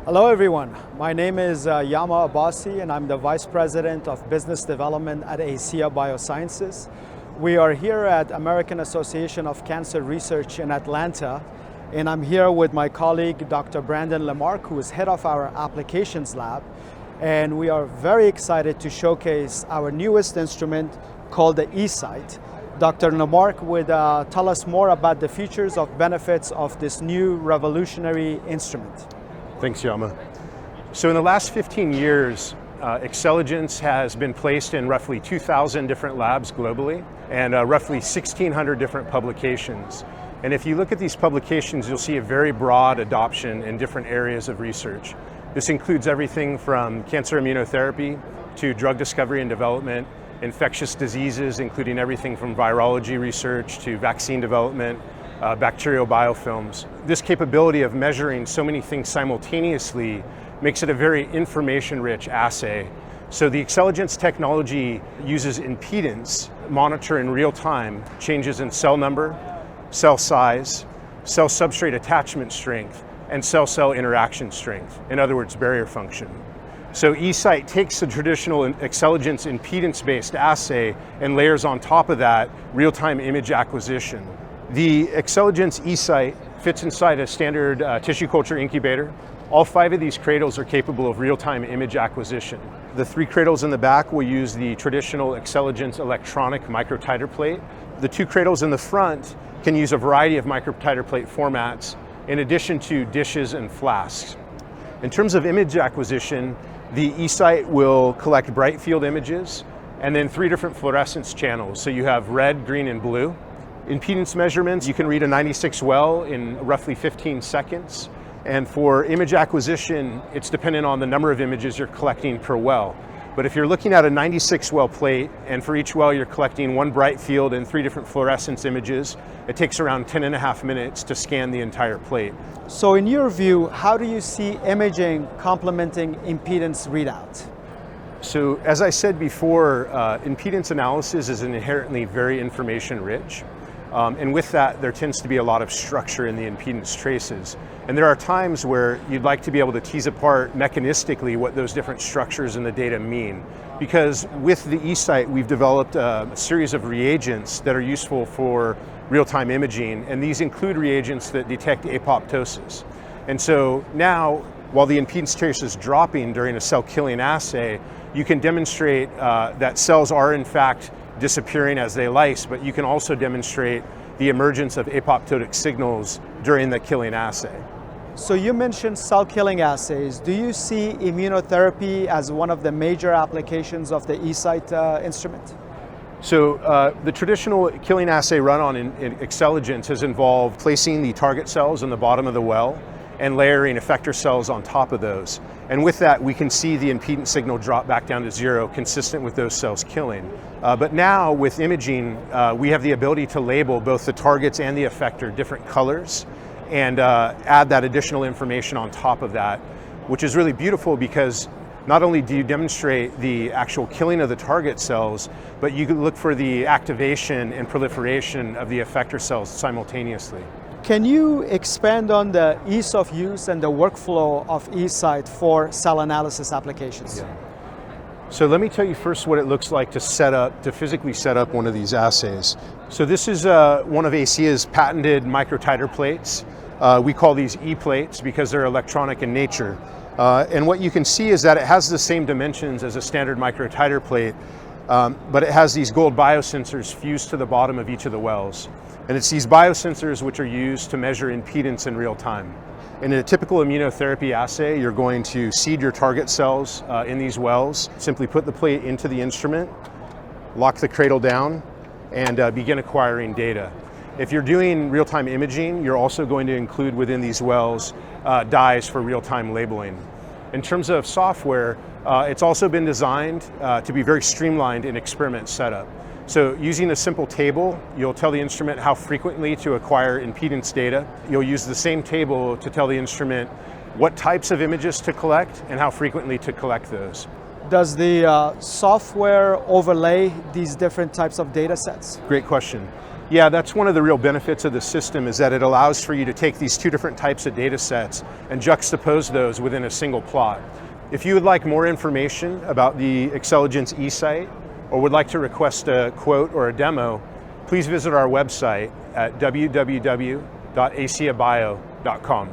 Hello everyone, my name is Yama Abbasi and I'm the Vice President of Business Development at ACEA Biosciences. We are here at American Association of Cancer Research in Atlanta, and I'm here with my colleague Dr. Brandon Lamarck, who is head of our applications lab, and we are very excited to showcase our newest instrument called the eSight. Dr. Lamarck would tell us more about the features and benefits of this new revolutionary instrument. Thanks, Yama. So in the last 15 years, Xcelligence has been placed in roughly 2,000 different labs globally and roughly 1,600 different publications. And if you look at these publications, you'll see a very broad adoption in different areas of research. This includes everything from cancer immunotherapy to drug discovery and development, infectious diseases, including everything from virology research to vaccine development, bacterial biofilms. This capability of measuring so many things simultaneously makes it a very information-rich assay. So the Xcelligence technology uses impedance, monitor in real time changes in cell number, cell size, cell substrate attachment strength, and cell-cell interaction strength, in other words, barrier function. So eSight takes the traditional Xcelligence impedance-based assay and layers on top of that real-time image acquisition. The Xcelligence eSight fits inside a standard tissue culture incubator. All 5 of these cradles are capable of real-time image acquisition. The 3 cradles in the back will use the traditional Xcelligence electronic microtiter plate. The 2 cradles in the front can use a variety of microtiter plate formats in addition to dishes and flasks. In terms of image acquisition, the eSight will collect bright field images and then 3 different fluorescence channels. So you have red, green, and blue. Impedance measurements, you can read a 96 well in roughly 15 seconds. And for image acquisition, it's dependent on the number of images you're collecting per well. But if you're looking at a 96 well plate, and for each well you're collecting 1 bright field and 3 different fluorescence images, it takes around 10.5 minutes to scan the entire plate. So in your view, how do you see imaging complementing impedance readout? So as I said before, impedance analysis is inherently very information rich. And with that, there tends to be a lot of structure in the impedance traces. And there are times where you'd like to be able to tease apart mechanistically what those different structures in the data mean. Because with the eSight, we've developed a series of reagents that are useful for real-time imaging, and these include reagents that detect apoptosis. And so now, while the impedance trace is dropping during a cell-killing assay, you can demonstrate that cells are in fact disappearing as they lyse, but you can also demonstrate the emergence of apoptotic signals during the killing assay. So you mentioned cell killing assays. Do you see immunotherapy as one of the major applications of the eSight instrument? So the traditional killing assay run on in Xcelligence has involved placing the target cells in the bottom of the well and layering effector cells on top of those. And with that, we can see the impedance signal drop back down to 0, consistent with those cells killing. But now with imaging, we have the ability to label both the targets and the effector different colors and add that additional information on top of that, which is really beautiful because not only do you demonstrate the actual killing of the target cells, but you can look for the activation and proliferation of the effector cells simultaneously. Can you expand on the ease of use and the workflow of eSight for cell analysis applications? Yeah. So let me tell you first what it looks like to physically set up one of these assays. So this is one of ACEA's patented microtiter plates. We call these E-plates because they're electronic in nature. And what you can see is that it has the same dimensions as a standard microtiter plate, but it has these gold biosensors fused to the bottom of each of the wells. And it's these biosensors which are used to measure impedance in real time. In a typical immunotherapy assay, you're going to seed your target cells in these wells, simply put the plate into the instrument, lock the cradle down, and begin acquiring data. If you're doing real-time imaging, you're also going to include within these wells dyes for real-time labeling. In terms of software, it's also been designed to be very streamlined in experiment setup. So using a simple table, you'll tell the instrument how frequently to acquire impedance data. You'll use the same table to tell the instrument what types of images to collect and how frequently to collect those. Does the software overlay these different types of data sets? Great question. Yeah, that's one of the real benefits of the system, is that it allows for you to take these two different types of data sets and juxtapose those within a single plot. If you would like more information about the Xcelligence eSite or would like to request a quote or a demo, please visit our website at www.aciabio.com.